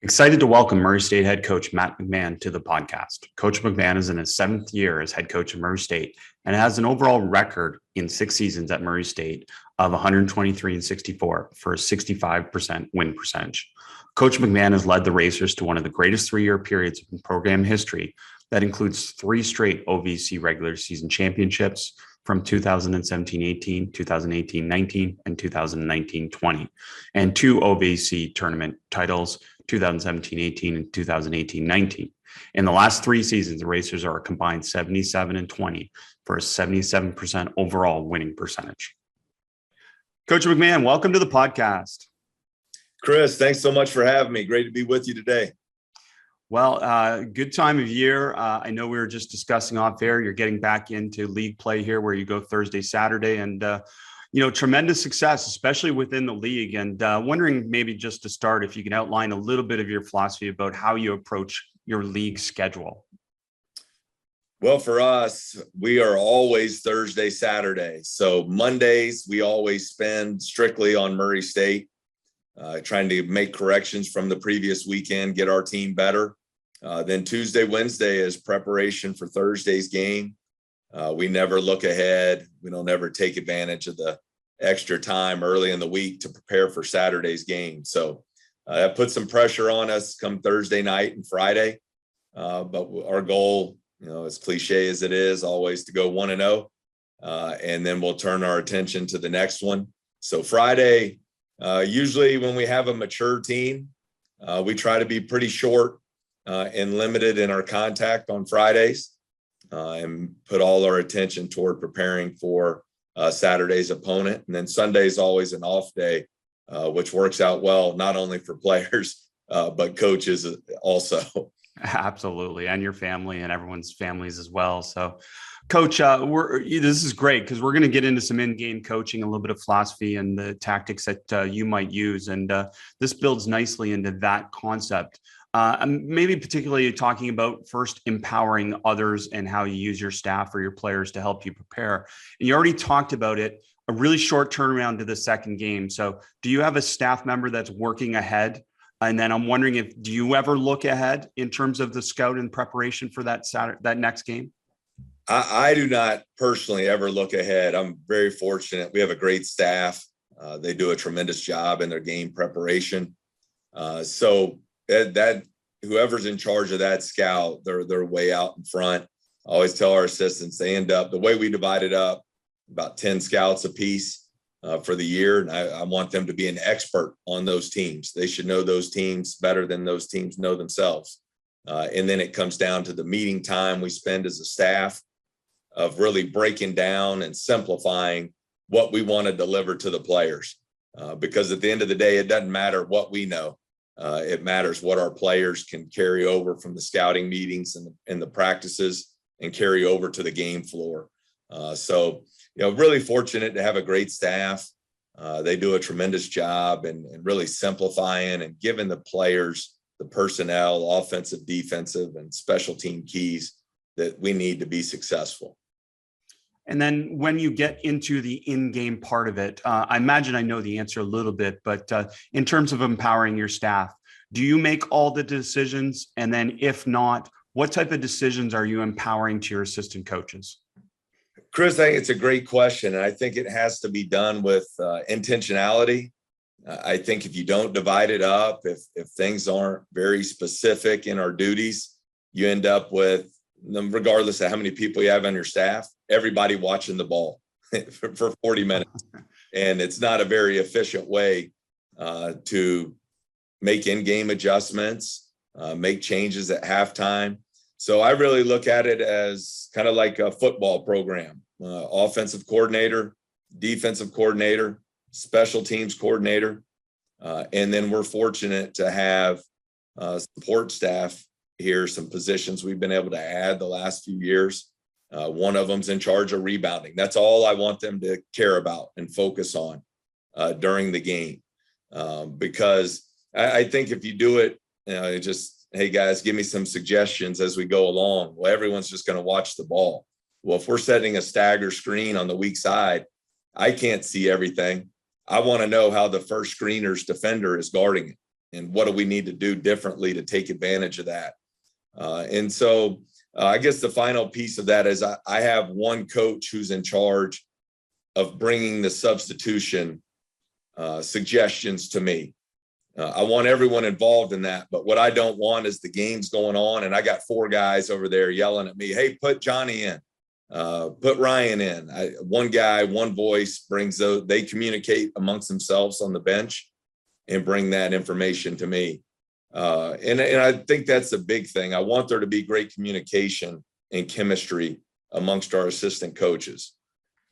Excited to welcome Murray State head coach Matt McMahon to the podcast. Coach McMahon is in his 7th year as head coach of Murray State and has an overall record in 6 seasons at Murray State of 123-64 for a 65% win percentage. Coach McMahon has led the Racers to one of the greatest 3-year periods in program history that includes 3 straight OVC regular season championships from 2017-18, 2018-19, and 2019-20, and 2 OVC Tournament titles, 2017-18 and 2018-19. In the last 3 seasons, the Racers are a combined 77-20 for a 77% overall winning percentage. Coach McMahon, welcome to the podcast. Chris, thanks so much for having me. Great to be with you today. Well, good time of year. I know we were just discussing off air. You're getting back into league play here where you go Thursday, Saturday, and tremendous success, especially within the league. And wondering maybe just to start, if you can outline a little bit of your philosophy about how you approach your league schedule. Well, for us, we are always Thursday, Saturday. So Mondays, we always spend strictly on Murray State, trying to make corrections from the previous weekend, get our team better. Then Tuesday, Wednesday is preparation for Thursday's game. We never look ahead. We don't ever take advantage of the extra time early in the week to prepare for Saturday's game. So that puts some pressure on us come Thursday night and Friday. But our goal, as cliche as it is, always to go 1-0. And then we'll turn our attention to the next one. So Friday, usually when we have a mature team, we try to be pretty short and limited in our contact on Fridays. And put all our attention toward preparing for Saturday's opponent. And then Sunday's always an off day, which works out well, not only for players, but coaches also. Absolutely. And your family and everyone's families as well. So, Coach, this is great because we're going to get into some in-game coaching, a little bit of philosophy and the tactics that you might use. And this builds nicely into that concept. Maybe particularly talking about first empowering others and how you use your staff or your players to help you prepare. And you already talked about it, a really short turnaround to the second game. So do you have a staff member that's working ahead? And then I'm wondering do you ever look ahead in terms of the scout and preparation for that next game? I do not personally ever look ahead. I'm very fortunate. We have a great staff. They do a tremendous job in their game preparation. So that whoever's in charge of that scout, they're way out in front. I always tell our assistants, they end up, the way we divide it up, about 10 scouts a piece for the year. And I want them to be an expert on those teams. They should know those teams better than those teams know themselves. And then it comes down to the meeting time we spend as a staff of really breaking down and simplifying what we want to deliver to the players. Because at the end of the day, it doesn't matter what we know. It matters what our players can carry over from the scouting meetings and the practices and carry over to the game floor. So, really fortunate to have a great staff. They do a tremendous job and really simplifying and giving the players the personnel, offensive, defensive, and special team keys that we need to be successful. And then when you get into the in-game part of it, I imagine I know the answer a little bit, but in terms of empowering your staff, do you make all the decisions? And then if not, what type of decisions are you empowering to your assistant coaches? Chris, I think it's a great question. And I think it has to be done with intentionality. I think if you don't divide it up, if things aren't very specific in our duties, you end up with, regardless of how many people you have on your staff, everybody watching the ball for 40 minutes. And it's not a very efficient way to make in-game adjustments, make changes at halftime. So I really look at it as kind of like a football program, offensive coordinator, defensive coordinator, special teams coordinator. And then we're fortunate to have support staff here, some positions we've been able to add the last few years. One of them's in charge of rebounding. That's all I want them to care about and focus on during the game. Because I think if you do it, just, hey guys, give me some suggestions as we go along. Well, everyone's just going to watch the ball. Well, if we're setting a stagger screen on the weak side, I can't see everything. I want to know how the first screener's defender is guarding it. and what do we need to do differently to take advantage of that. And so I guess the final piece of that is I have one coach who's in charge of bringing the substitution suggestions to me. I want everyone involved in that, but what I don't want is the games going on and I got 4 guys over there yelling at me, hey, put Johnny in, put Ryan in. One guy, one voice brings those, they communicate amongst themselves on the bench and bring that information to me. And I think that's a big thing. I want there to be great communication and chemistry amongst our assistant coaches.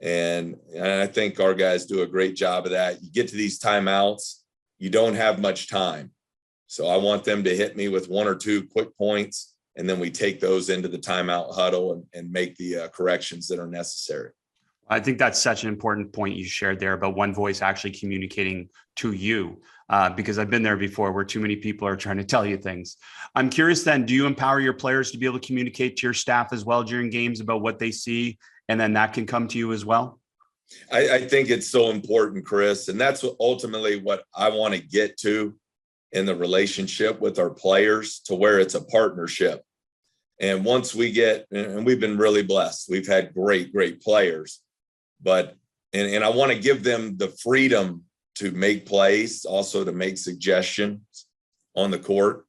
And I think our guys do a great job of that. You get to these timeouts, you don't have much time. So I want them to hit me with 1 or 2 quick points, and then we take those into the timeout huddle and make the corrections that are necessary. I think that's such an important point you shared there about one voice actually communicating to you, because I've been there before where too many people are trying to tell you things. I'm curious then, do you empower your players to be able to communicate to your staff as well during games about what they see, and then that can come to you as well? I think it's so important, Chris, and that's ultimately what I want to get to in the relationship with our players, to where it's a partnership. And once we get, and we've been really blessed, we've had great players, but, and I want to give them the freedom to make plays, also to make suggestions on the court.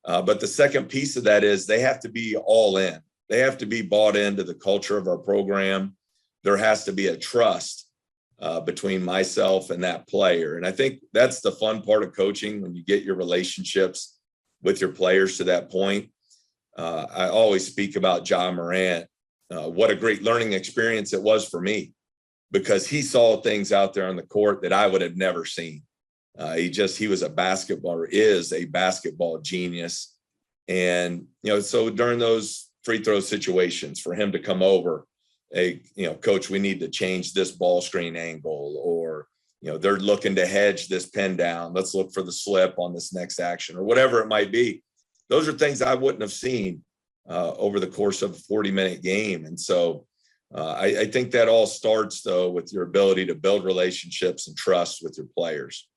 But the second piece of that is they have to be all in. They have to be bought into the culture of our program. There has to be a trust between myself and that player. And I think that's the fun part of coaching, when you get your relationships with your players to that point. I always speak about John Morant. What a great learning experience it was for me, because he saw things out there on the court that I would have never seen. He was a basketball, or is a basketball genius. And, so during those free throw situations, for him to come over, hey, coach, we need to change this ball screen angle, or, they're looking to hedge this pin down. Let's look for the slip on this next action, or whatever it might be. Those are things I wouldn't have seen over the course of a 40-minute game. And so I think that all starts, though, with your ability to build relationships and trust with your players.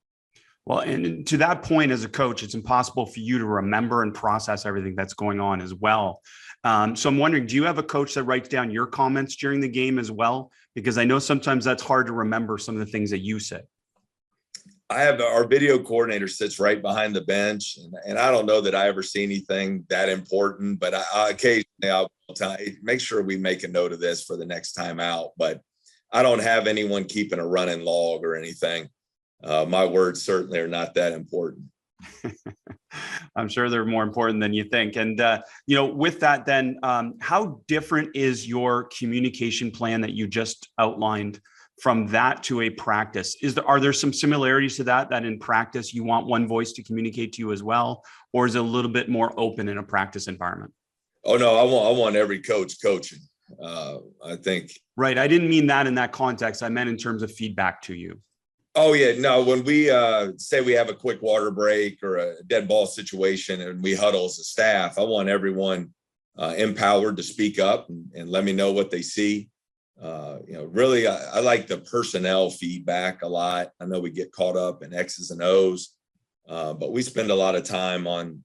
Well, and to that point, as a coach, it's impossible for you to remember and process everything that's going on as well. So I'm wondering, do you have a coach that writes down your comments during the game as well? Because I know sometimes that's hard to remember some of the things that you say. I have our video coordinator sits right behind the bench, and I don't know that I ever see anything that important, but I occasionally I'll make sure we make a note of this for the next time out. But I don't have anyone keeping a running log or anything. My words certainly are not that important. I'm sure they're more important than you think. And, with that, then how different is your communication plan that you just outlined from that to a practice? Are there some similarities to that in practice you want one voice to communicate to you as well? Or is it a little bit more open in a practice environment? Oh, no, I want every coach coaching. I think. Right. I didn't mean that in that context. I meant in terms of feedback to you. Oh, yeah. No, when we say we have a quick water break or a dead ball situation and we huddle as a staff, I want everyone empowered to speak up and let me know what they see. Really, I like the personnel feedback a lot. I know we get caught up in X's and O's, but we spend a lot of time on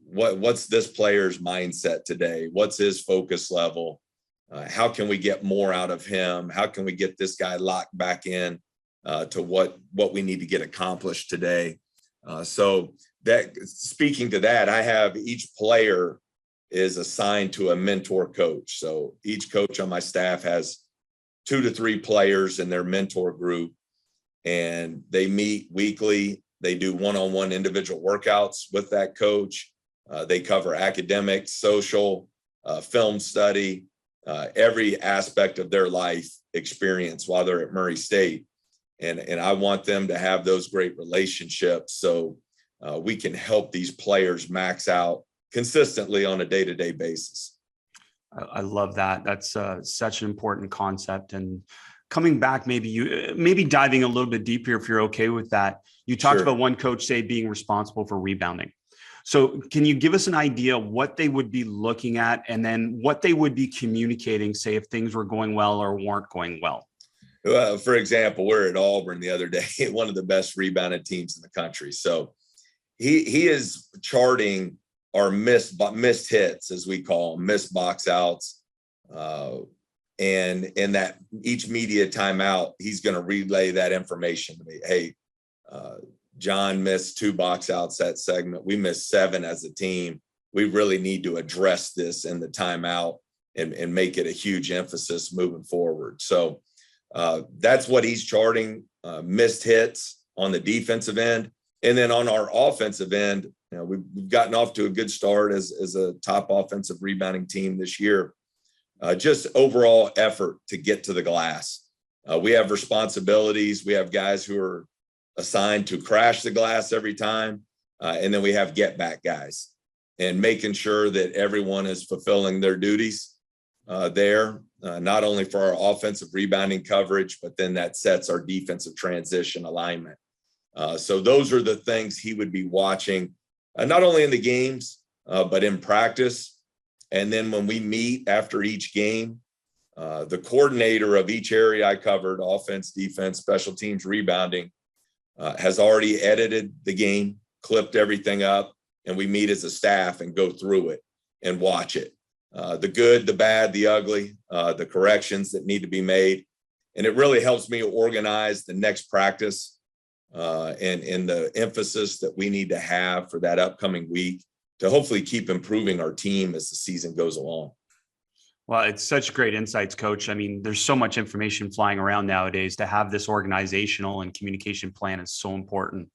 what's this player's mindset today? What's his focus level? How can we get more out of him? How can we get this guy locked back in to what we need to get accomplished today? So that, speaking to that, I have each player is assigned to a mentor coach. So each coach on my staff has 2 to 3 players in their mentor group, and they meet weekly. They do one-on-one individual workouts with that coach. They cover academics, social, film study, every aspect of their life experience while they're at Murray State. And I want them to have those great relationships so we can help these players max out consistently on a day-to-day basis. I love that. That's such an important concept. And coming back, maybe diving a little bit deeper, if you're okay with that. You talked about one coach, say, being responsible for rebounding. So can you give us an idea what they would be looking at and then what they would be communicating, say, if things were going well or weren't going well? For example, we're at Auburn the other day, one of the best rebounded teams in the country. So he is charting our missed hits, as we call them, missed box outs. And in that each media timeout, he's going to relay that information to me. Hey, John missed 2 box outs that segment. We missed 7 as a team. We really need to address this in the timeout and make it a huge emphasis moving forward. So that's what he's charting, missed hits on the defensive end. And then on our offensive end, we've gotten off to a good start as a top offensive rebounding team this year. Just overall effort to get to the glass. We have responsibilities. We have guys who are assigned to crash the glass every time. And then we have get back guys, and making sure that everyone is fulfilling their duties there, not only for our offensive rebounding coverage, but then that sets our defensive transition alignment. So those are the things he would be watching, not only in the games, but in practice. And then when we meet after each game, the coordinator of each area I covered, offense, defense, special teams, rebounding, has already edited the game, clipped everything up, and we meet as a staff and go through it and watch it. The good, the bad, the ugly, the corrections that need to be made. And it really helps me organize the next practice and the emphasis that we need to have for that upcoming week to hopefully keep improving our team as the season goes along. Well, it's such great insights, Coach. I mean, there's so much information flying around nowadays. To have this organizational and communication plan is so important.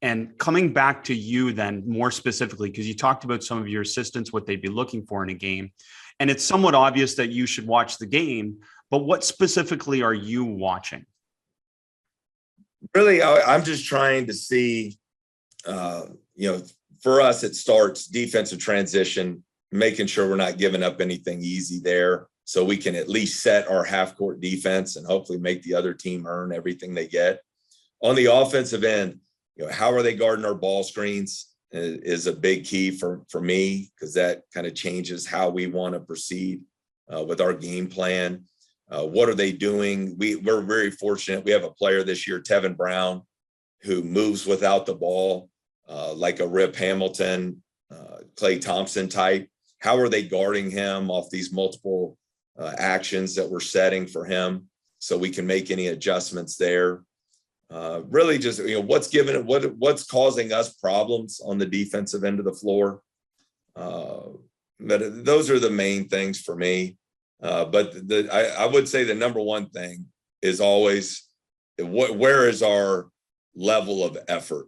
And coming back to you then more specifically, because you talked about some of your assistants, what they'd be looking for in a game. And it's somewhat obvious that you should watch the game, but what specifically are you watching? Really, I'm just trying to see, for us, it starts defensive transition, making sure we're not giving up anything easy there, so we can at least set our half court defense and hopefully make the other team earn everything they get. On the offensive end, how are they guarding our ball screens is a big key for me, because that kind of changes how we want to proceed with our game plan. What are they doing? We're very fortunate. We have a player this year, Tevin Brown, who moves without the ball like a Rip Hamilton, Klay Thompson type. How are they guarding him off these multiple actions that we're setting for him, so we can make any adjustments there? Really just, what's causing us problems on the defensive end of the floor. But those are the main things for me. But I would say the number one thing is always where is our level of effort?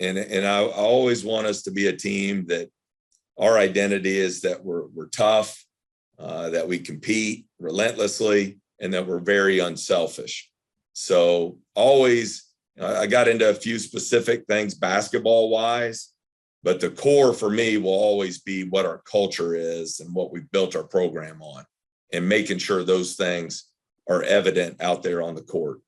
And I always want us to be a team that our identity is that we're tough, that we compete relentlessly, and that we're very unselfish. So always, I got into a few specific things basketball wise, but the core for me will always be what our culture is and what we've built our program on, and making sure those things are evident out there on the court.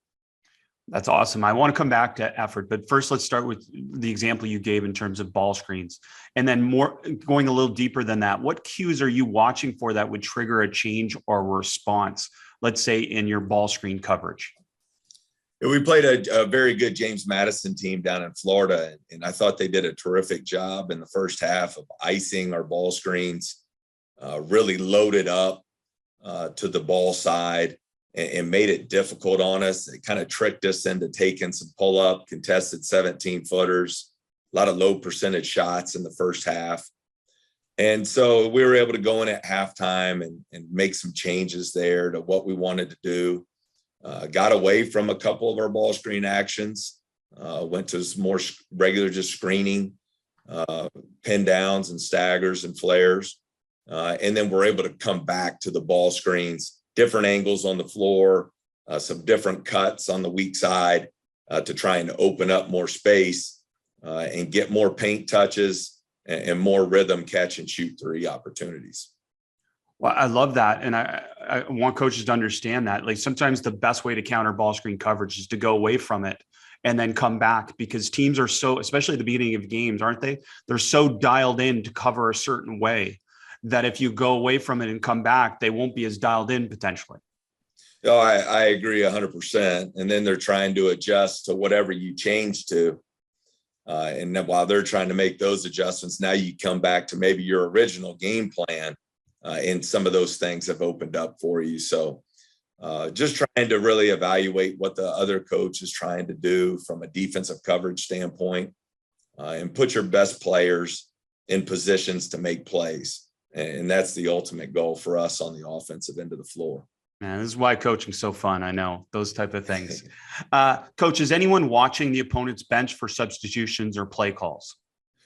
That's awesome. I want to come back to effort, but first let's start with the example you gave in terms of ball screens, and then more going a little deeper than that. What cues are you watching for that would trigger a change or response, let's say in your ball screen coverage? We played a very good James Madison team down in Florida, and I thought they did a terrific job in the first half of icing our ball screens, really loaded up to the ball side and made it difficult on us. It kind of tricked us into taking some pull-up, contested 17-footers, a lot of low percentage shots in the first half. And so we were able to go in at halftime and make some changes there to what we wanted to do. Got away from a couple of our ball screen actions, went to some more regular just screening, pin downs and staggers and flares. And then we're able to come back to the ball screens, different angles on the floor, some different cuts on the weak side to try and open up more space and get more paint touches and more rhythm catch and shoot three opportunities. Well, I love that. And I want coaches to understand that. Like, sometimes the best way to counter ball screen coverage is to go away from it and then come back, because teams are so, especially at the beginning of games, aren't they? They're so dialed in to cover a certain way that if you go away from it and come back, they won't be as dialed in potentially. No, I agree 100%. And then they're trying to adjust to whatever you change to. And then while they're trying to make those adjustments, now you come back to maybe your original game plan, and some of those things have opened up for you. So just trying to really evaluate what the other coach is trying to do from a defensive coverage standpoint, and put your best players in positions to make plays. And that's the ultimate goal for us on the offensive end of the floor. Man, this is why coaching's so fun. I know those type of things. Coach, is anyone watching the opponent's bench for substitutions or play calls?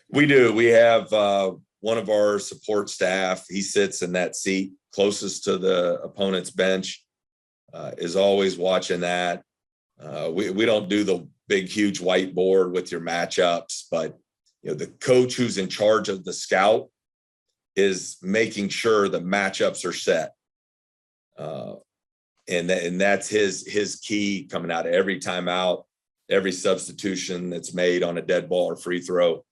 We do. We have one of our support staff. He sits in that seat closest to the opponent's bench, is always watching that. We don't do the big, huge whiteboard with your matchups, but the coach who's in charge of the scout is making sure the matchups are set. And that's his key coming out of every timeout, every substitution that's made on a dead ball or free throw.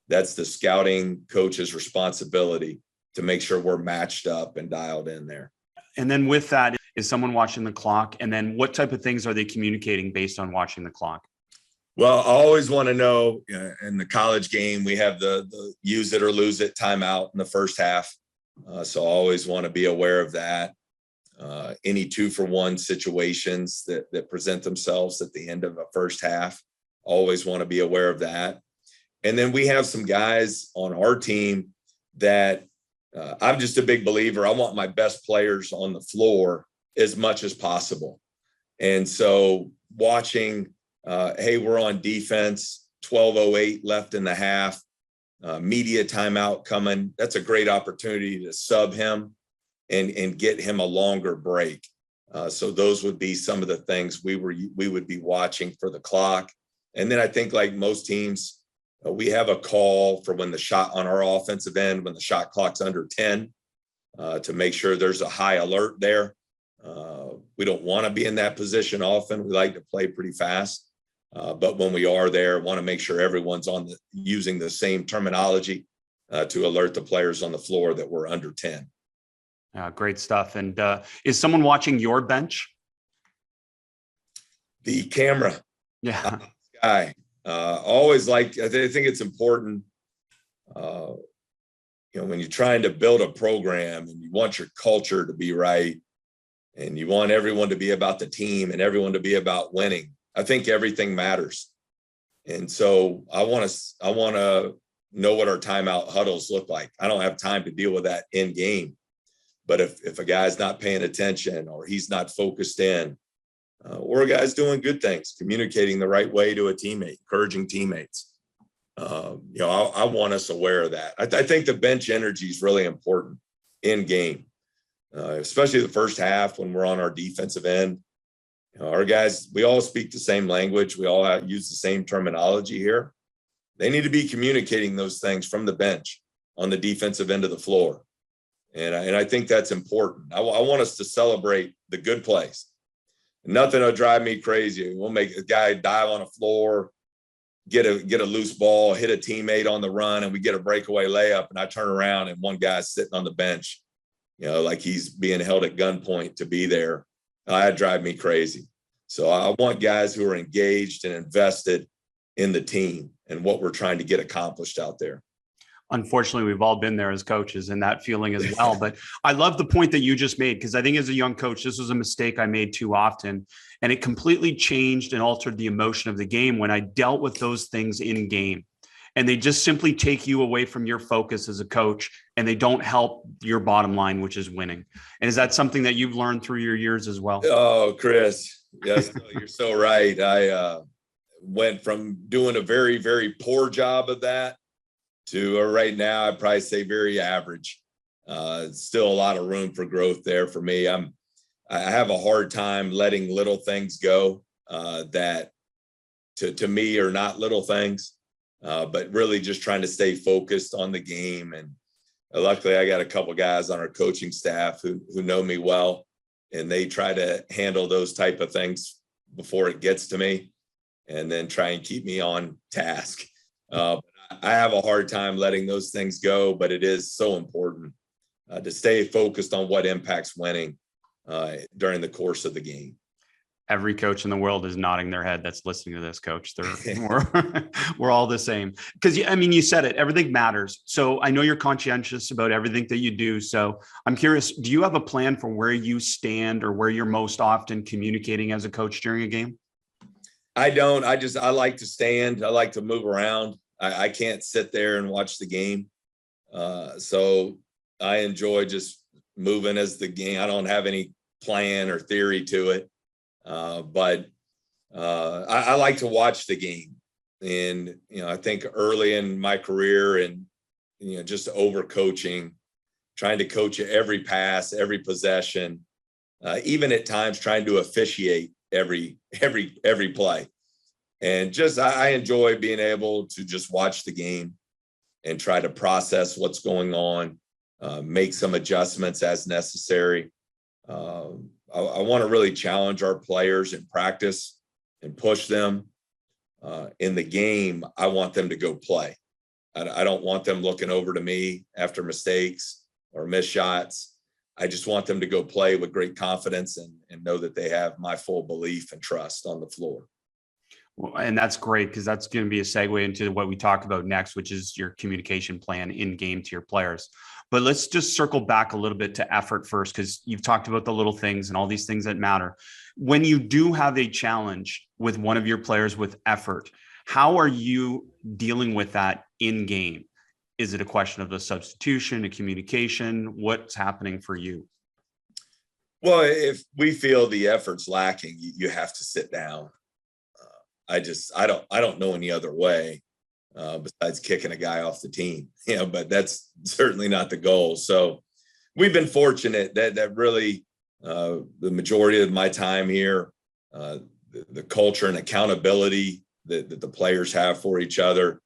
That's the scouting coach's responsibility to make sure we're matched up and dialed in there. And then with that, is someone watching the clock? And then what type of things are they communicating based on watching the clock? Well, I always want to know, in the college game, we have the use it or lose it timeout in the first half. So I always want to be aware of that. Any 2-for-1 situations that present themselves at the end of a first half, always want to be aware of that. And then we have some guys on our team that I'm just a big believer. I want my best players on the floor as much as possible. And so watching, hey, we're on defense, 12:08 left in the half, media timeout coming. That's a great opportunity to sub him and get him a longer break. So those would be some of the things we would be watching for the clock. And then I think, like most teams, we have a call for when the shot on our offensive end, when the shot clock's under 10, to make sure there's a high alert there. We don't want to be in that position often. We like to play pretty fast. But when we are there, want to make sure everyone's using the same terminology to alert the players on the floor that we're under 10. Great stuff. And is someone watching your bench? The camera. Yeah. Guy. Always I think it's important, when you're trying to build a program and you want your culture to be right and you want everyone to be about the team and everyone to be about winning. I think everything matters. And so I want to know what our timeout huddles look like. I don't have time to deal with that in game, but if a guy's not paying attention or he's not focused in, or a guy's doing good things, communicating the right way to a teammate, encouraging teammates. I want us aware of that. I think the bench energy is really important in game, especially the first half when we're on our defensive end. Our guys, we all speak the same language. We all use the same terminology here. They need to be communicating those things from the bench on the defensive end of the floor. And I think that's important. I want us to celebrate the good plays. Nothing will drive me crazy. We'll make a guy dive on the floor, get a loose ball, hit a teammate on the run, and we get a breakaway layup. And I turn around and one guy's sitting on the bench, like he's being held at gunpoint to be there. That drive me crazy. So I want guys who are engaged and invested in the team and what we're trying to get accomplished out there. Unfortunately, we've all been there as coaches and that feeling as well. But I love the point that you just made, because I think as a young coach, this was a mistake I made too often. And it completely changed and altered the emotion of the game when I dealt with those things in game. And they just simply take you away from your focus as a coach, and they don't help your bottom line, which is winning. And is that something that you've learned through your years as well? Oh, Chris, yes, you're so right. I went from doing a very, very poor job of that to right now, I'd probably say very average. Still a lot of room for growth there for me. I have a hard time letting little things go that to me are not little things, but really just trying to stay focused on the game. And luckily, I got a couple guys on our coaching staff who know me well, and they try to handle those type of things before it gets to me, and then try and keep me on task. I have a hard time letting those things go, but it is so important to stay focused on what impacts winning during the course of the game. Every coach in the world is nodding their head that's listening to this, coach. We're all the same. Because, I mean, you said it, everything matters. So I know you're conscientious about everything that you do. So I'm curious, do you have a plan for where you stand or where you're most often communicating as a coach during a game? I don't. I like to stand. I like to move around. I can't sit there and watch the game. So I enjoy just moving as the game. I don't have any plan or theory to it. But I like to watch the game. And, I think early in my career and, just over coaching, trying to coach every pass, every possession, even at times trying to officiate every play. And just, I enjoy being able to just watch the game and try to process what's going on, make some adjustments as necessary. I want to really challenge our players in practice and push them. In the game, I want them to go play. I don't want them looking over to me after mistakes or missed shots. I just want them to go play with great confidence and know that they have my full belief and trust on the floor. Well, and that's great because that's going to be a segue into what we talk about next, which is your communication plan in game to your players. But let's just circle back a little bit to effort first, because you've talked about the little things and all these things that matter. When you do have a challenge with one of your players with effort, how are you dealing with that in game? Is it a question of a substitution, a communication? What's happening for you? Well, if we feel the effort's lacking, you have to sit down. I don't know any other way besides kicking a guy off the team, but that's certainly not the goal. So we've been fortunate that really the majority of my time here, the culture and accountability that the players have for each other,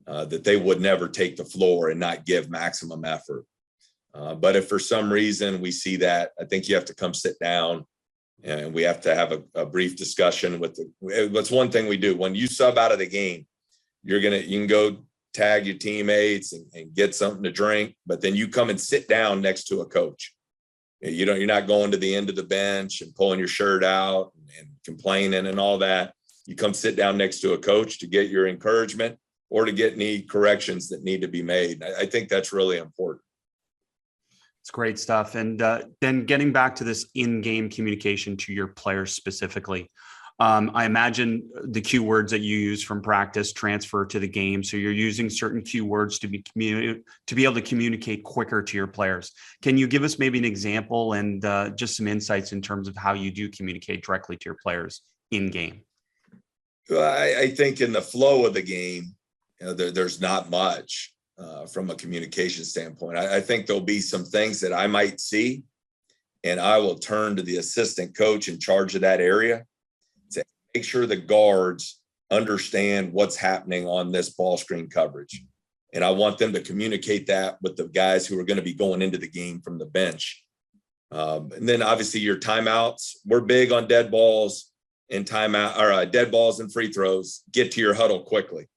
that they would never take the floor and not give maximum effort. But if for some reason we see that, I think you have to come sit down and we have to have a brief discussion what's one thing we do when you sub out of the game, you can go tag your teammates and get something to drink, but then you come and sit down next to a coach. You're not going to the end of the bench and pulling your shirt out and complaining and all that. You come sit down next to a coach to get your encouragement or to get any corrections that need to be made. I think that's really important. It's great stuff. And then getting back to this in-game communication to your players specifically, I imagine the cue words that you use from practice transfer to the game. So you're using certain cue words to be able to communicate quicker to your players. Can you give us maybe an example and just some insights in terms of how you do communicate directly to your players in game? Well, I think in the flow of the game, there's not much. From a communication standpoint, I think there'll be some things that I might see, and I will turn to the assistant coach in charge of that area to make sure the guards understand what's happening on this ball screen coverage. And I want them to communicate that with the guys who are going to be going into the game from the bench. And then obviously your timeouts, we're big on dead balls and dead balls and free throws. Get to your huddle quickly.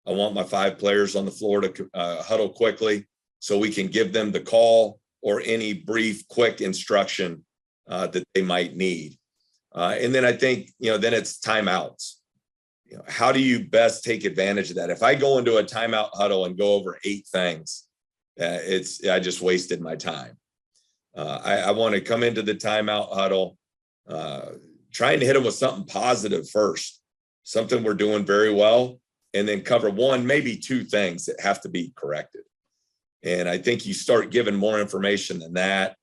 I want my 5 players on the floor to huddle quickly so we can give them the call or any brief, quick instruction that they might need. And then I think, then it's timeouts. How do you best take advantage of that? If I go into a timeout huddle and go over 8 things, I just wasted my time. I want to come into the timeout huddle, trying to hit them with something positive first, something we're doing very well. And then cover 1, maybe 2 things that have to be corrected. And I think you start giving more information than that,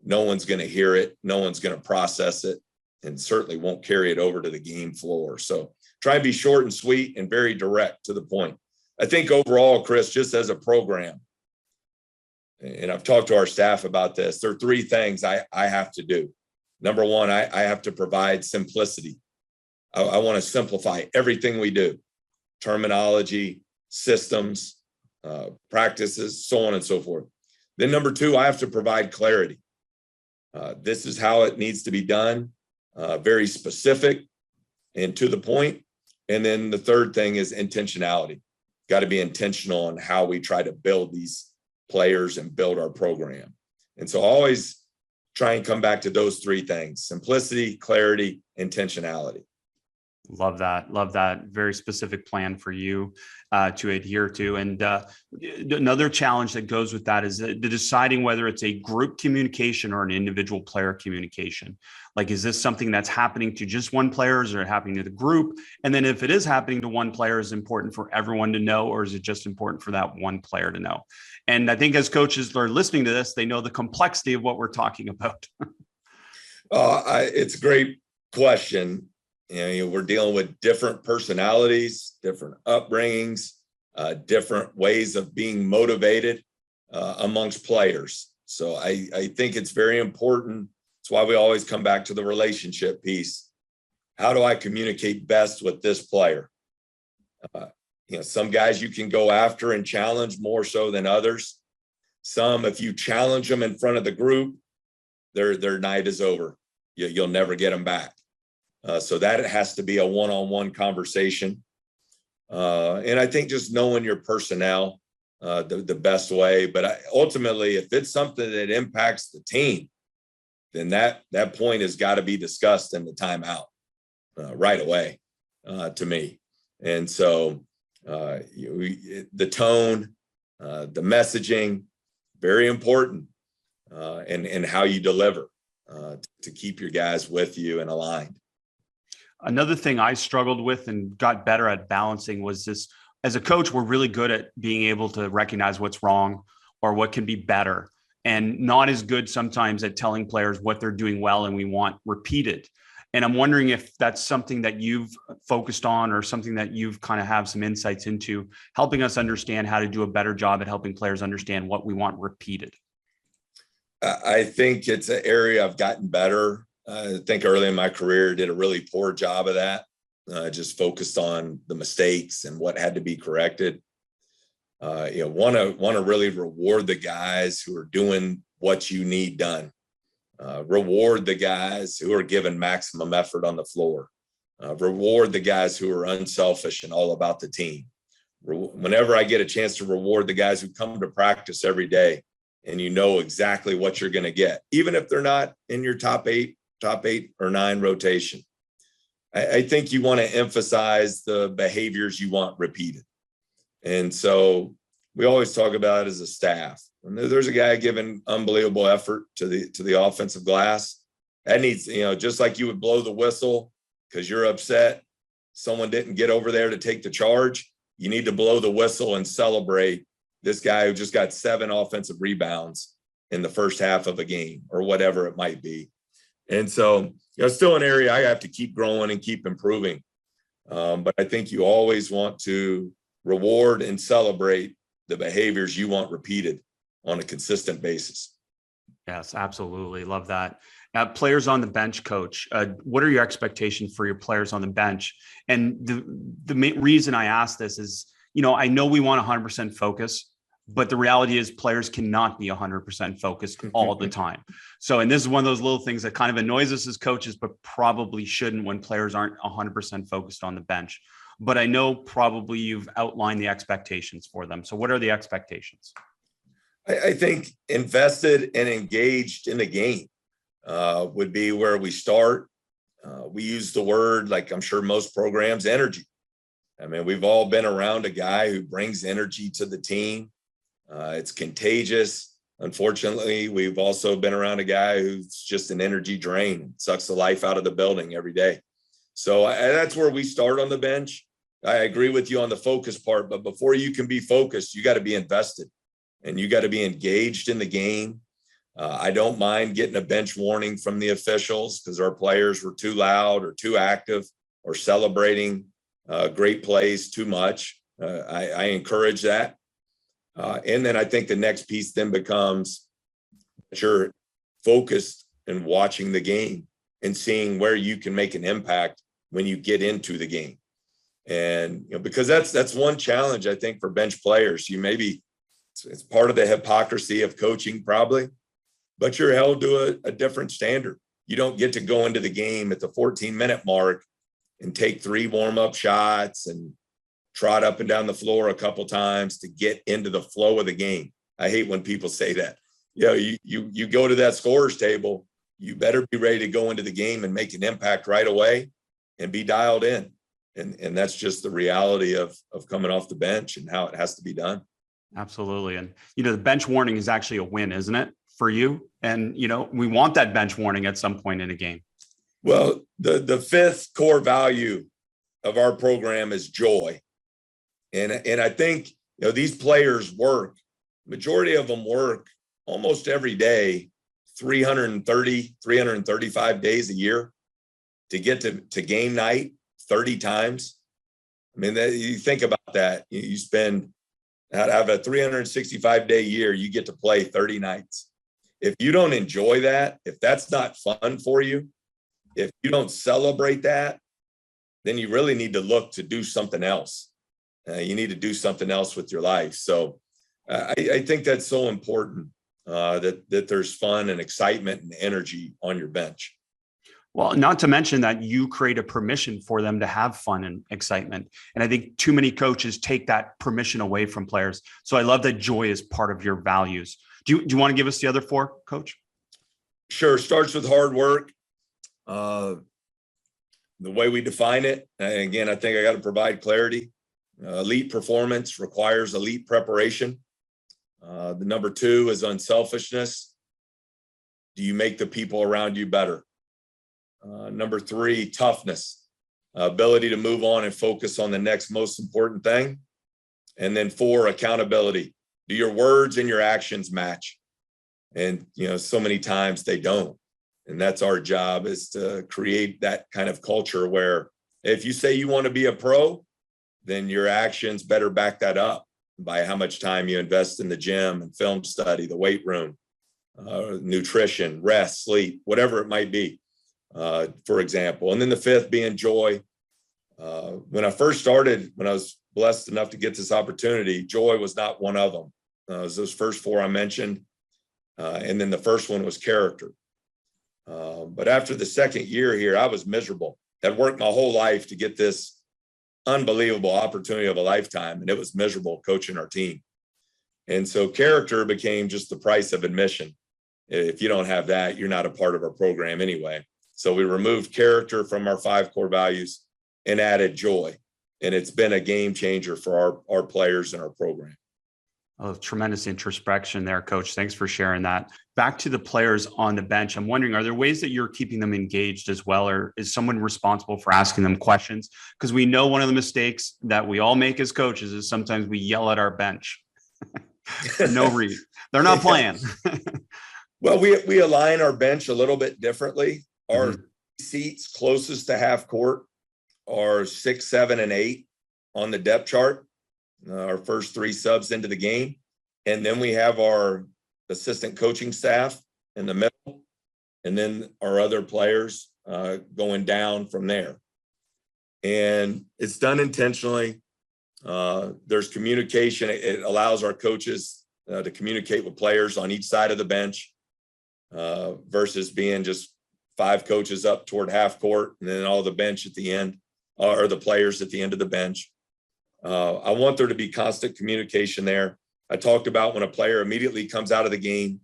no one's going to hear it. No one's going to process it, and certainly won't carry it over to the game floor. So try and be short and sweet and very direct to the point. I think overall, Chris, just as a program, and I've talked to our staff about this, there are 3 things I have to do. Number 1, I have to provide simplicity. I want to simplify everything we do. Terminology, systems, practices, so on and so forth. Then number 2, I have to provide clarity. This is how it needs to be done, very specific and to the point. And then the third thing is intentionality. Got to be intentional on how we try to build these players and build our program. And so I always try and come back to those three things: simplicity, clarity, intentionality. Love that. Love that. Very specific plan for you to adhere to. And another challenge that goes with that is the deciding whether it's a group communication or an individual player communication. Like, is this something that's happening to just one player, or is it happening to the group? And then if it is happening to one player, is it important for everyone to know, or is it just important for that one player to know? And I think as coaches are listening to this, they know the complexity of what we're talking about. It's a great question. We're dealing with different personalities, different upbringings, different ways of being motivated amongst players. So I think it's very important. That's why we always come back to the relationship piece. How do I communicate best with this player? Some guys you can go after and challenge more so than others. Some, if you challenge them in front of the group, their night is over. You'll never get them back. So that has to be a one-on-one conversation. And I think just knowing your personnel the best way. But ultimately, if it's something that impacts the team, then that point has got to be discussed in the timeout right away to me. And so the tone, the messaging, very important, and how you deliver to keep your guys with you and aligned. Another thing I struggled with and got better at balancing was this: as a coach, we're really good at being able to recognize what's wrong or what can be better, and not as good sometimes at telling players what they're doing well and we want repeated. And I'm wondering if that's something that you've focused on, or something that you've kind of have some insights into, helping us understand how to do a better job at helping players understand what we want repeated. I think it's an area I've gotten better. I think early in my career, did a really poor job of that. Just focused on the mistakes and what had to be corrected. Want to really reward the guys who are doing what you need done. Reward the guys who are giving maximum effort on the floor. Reward the guys who are unselfish and all about the team. Whenever I get a chance to reward the guys who come to practice every day, and you know exactly what you're going to get, even if they're not in your top eight or nine rotation. I think you want to emphasize the behaviors you want repeated. And so we always talk about it as a staff. When there's a guy giving unbelievable effort to the offensive glass, that needs, just like you would blow the whistle because you're upset someone didn't get over there to take the charge, you need to blow the whistle and celebrate this guy who just got 7 offensive rebounds in the first half of a game, or whatever it might be. And so, still an area I have to keep growing and keep improving. But I think you always want to reward and celebrate the behaviors you want repeated on a consistent basis. Yes, absolutely. Love that. Players on the bench, coach, what are your expectations for your players on the bench? And the main reason I ask this is, I know we want 100% focus, but the reality is players cannot be 100% focused all the time. So, and this is one of those little things that kind of annoys us as coaches, but probably shouldn't when players aren't 100% focused on the bench. But I know probably you've outlined the expectations for them. So what are the expectations? I think invested and engaged in the game would be where we start. We use the word, like I'm sure most programs, energy. I mean, we've all been around a guy who brings energy to the team. It's contagious. Unfortunately, we've also been around a guy who's just an energy drain, sucks the life out of the building every day. So that's where we start on the bench. I agree with you on the focus part, but before you can be focused, you got to be invested and you got to be engaged in the game. I don't mind getting a bench warning from the officials because our players were too loud or too active or celebrating great plays too much. I encourage that. And then I think the next piece then becomes you're focused and watching the game and seeing where you can make an impact when you get into the game. And because that's one challenge I think for bench players. You maybe it's part of the hypocrisy of coaching probably, but you're held to a different standard. You don't get to go into the game at the 14-minute mark and take 3 warm-up shots and trot up and down the floor a couple times to get into the flow of the game. I hate when people say that. you go to that scorer's table, you better be ready to go into the game and make an impact right away and be dialed in. And that's just the reality of coming off the bench and how it has to be done. Absolutely. And, the bench warning is actually a win, isn't it, for you? And, we want that bench warning at some point in a game. Well, the fifth core value of our program is joy. And I think, these players work, majority of them work almost every day, 330, 335 days a year to get to game night 30 times. I mean, you think about that. You spend out of a 365-day year, you get to play 30 nights. If you don't enjoy that, if that's not fun for you, if you don't celebrate that, then you really need to look to do something else. You need to do something else with your life. So I think that's so important, that there's fun and excitement and energy on your bench. Well, not to mention that you create a permission for them to have fun and excitement. And I think too many coaches take that permission away from players. So I love that joy is part of your values. Do you want to give us the other four, Coach? Sure. Starts with hard work. The way we define it, and again, I think I got to provide clarity. Elite performance requires elite preparation. The number two is unselfishness. Do you make the people around you better? Number three, toughness, ability to move on and focus on the next most important thing. And then four, accountability. Do your words and your actions match? And, so many times they don't. And that's our job, is to create that kind of culture where if you say you want to be a pro, then your actions better back that up by how much time you invest in the gym and film study, the weight room, nutrition, rest, sleep, whatever it might be. For example. And then the fifth being joy. When I first started, when I was blessed enough to get this opportunity, joy was not one of them. It was those first four I mentioned. And then the first one was character. But after the second year here, I was miserable. I'd worked my whole life to get this unbelievable opportunity of a lifetime, and it was miserable coaching our team. And so character became just the price of admission. If you don't have that, you're not a part of our program anyway. So we removed character from our five core values and added joy. And it's been a game changer for our players and our program. Oh, tremendous introspection there, Coach. Thanks for sharing that. Back to the players on the bench. I'm wondering, are there ways that you're keeping them engaged as well? Or is someone responsible for asking them questions? Because we know one of the mistakes that we all make as coaches is sometimes we yell at our bench. No reason. They're not playing. Well, we align our bench a little bit differently. Our seats closest to half court are 6, 7, and 8 on the depth chart. Our first three subs into the game. And then we have our assistant coaching staff in the middle, and then our other players going down from there. And it's done intentionally. There's communication. It allows our coaches to communicate with players on each side of the bench versus being just 5 coaches up toward half court and then all the bench at the end, or the players at the end of the bench. I want there to be constant communication there. I talked about when a player immediately comes out of the game,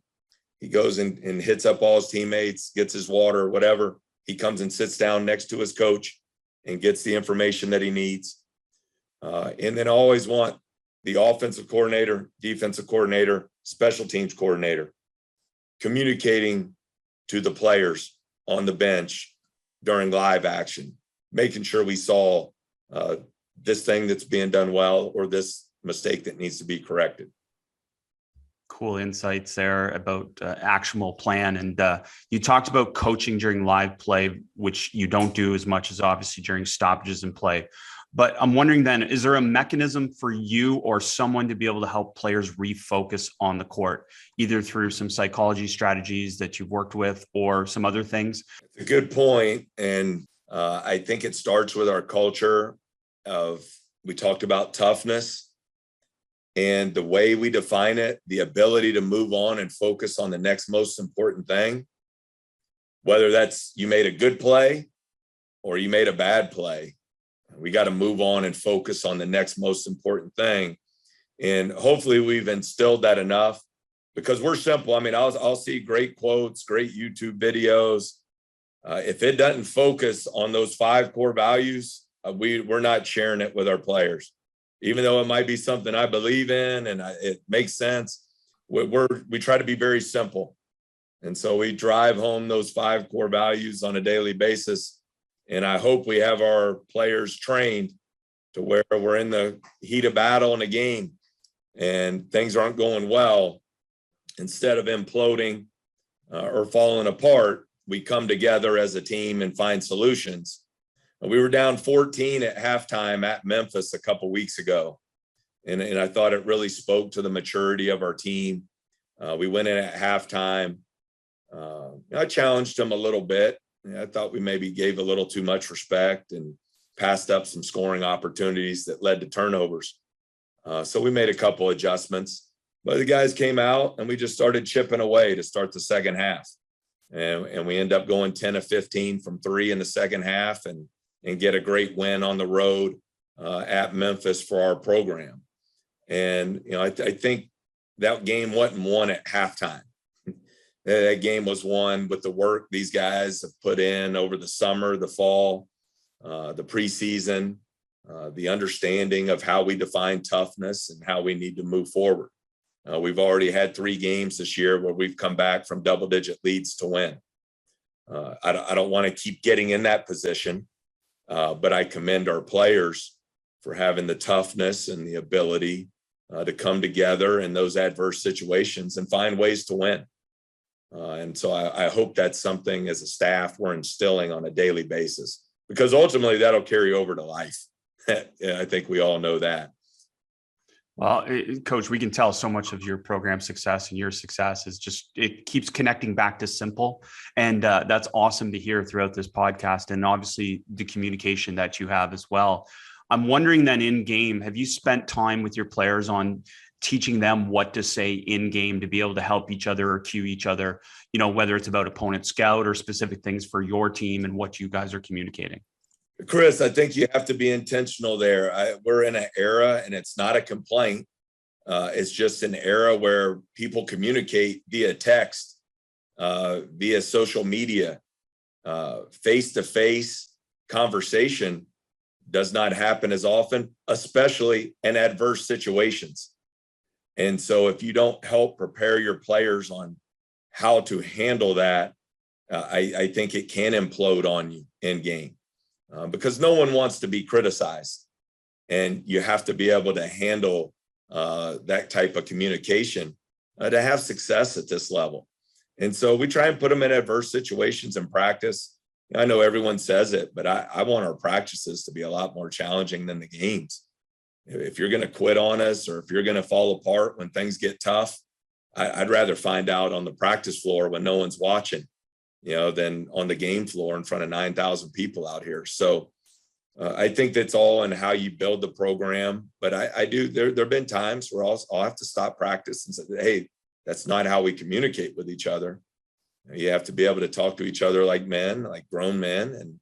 he goes and hits up all his teammates, gets his water, whatever. He comes and sits down next to his coach and gets the information that he needs. And then I always want the offensive coordinator, defensive coordinator, special teams coordinator communicating to the players on the bench during live action, making sure we saw this thing that's being done well or this mistake that needs to be corrected. Cool insights there about actionable plan. And you talked about coaching during live play, which you don't do as much as obviously during stoppages in play. But I'm wondering then, is there a mechanism for you or someone to be able to help players refocus on the court, either through some psychology strategies that you've worked with or some other things? It's a good point. And I think it starts with our culture we talked about toughness and the way we define it, the ability to move on and focus on the next most important thing, whether that's you made a good play or you made a bad play. We got to move on and focus on the next most important thing. And hopefully we've instilled that enough because we're simple. I mean, I'll see great quotes, great YouTube videos. If it doesn't focus on those 5 core values, we're not sharing it with our players, even though it might be something I believe in and it makes sense. We try to be very simple. And so we drive home those 5 core values on a daily basis. And I hope we have our players trained to where we're in the heat of battle in a game and things aren't going well. Instead of imploding or falling apart, we come together as a team and find solutions. We were down 14 at halftime at Memphis a couple weeks ago. And I thought it really spoke to the maturity of our team. We went in at halftime. I challenged them a little bit. I thought we maybe gave a little too much respect and passed up some scoring opportunities that led to turnovers. So we made a couple adjustments, but the guys came out and we just started chipping away to start the second half. And we end up going 10 of 15 from 3 in the second half and get a great win on the road at Memphis for our program. And, I think that game wasn't won at halftime. That game was won with the work these guys have put in over the summer, the fall, the preseason, the understanding of how we define toughness and how we need to move forward. We've already had 3 games this year where we've come back from double-digit leads to win. I don't want to keep getting in that position, but I commend our players for having the toughness and the ability to come together in those adverse situations and find ways to win. And so I hope that's something as a staff we're instilling on a daily basis, because ultimately that'll carry over to life. I think we all know that. Well, Coach, we can tell so much of your program success and your success is just, it keeps connecting back to simple. And that's awesome to hear throughout this podcast, and obviously the communication that you have as well. I'm wondering then, in game, have you spent time with your players on teaching them what to say in game to be able to help each other or cue each other, whether it's about opponent scout or specific things for your team and what you guys are communicating? Chris, I think you have to be intentional there. We're in an era, and it's not a complaint. It's just an era where people communicate via text, via social media. Face-to-face conversation does not happen as often, especially in adverse situations. And so if you don't help prepare your players on how to handle that, I think it can implode on you in game. Because no one wants to be criticized, and you have to be able to handle that type of communication to have success at this level. And so we try and put them in adverse situations in practice. I know everyone says it, but I want our practices to be a lot more challenging than the games. If you're going to quit on us, or if you're going to fall apart when things get tough, I'd rather find out on the practice floor when no one's watching, than on the game floor in front of 9,000 people out here. So I think that's all in how you build the program. But I do, there have been times where I'll have to stop practice and say, hey, that's not how we communicate with each other. You have to be able to talk to each other like men, like grown men.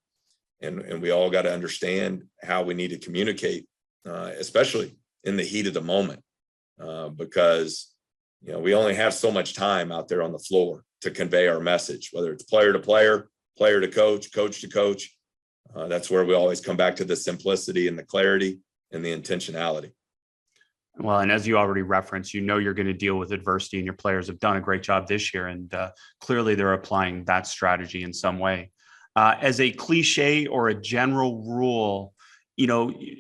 And we all got to understand how we need to communicate, especially in the heat of the moment, because, we only have so much time out there on the floor to convey our message, whether it's player to player, player to coach, coach to coach. That's where we always come back to the simplicity and the clarity and the intentionality. Well, and as you already referenced, you're going to deal with adversity, and your players have done a great job this year. And clearly they're applying that strategy in some way. As a cliche or a general rule,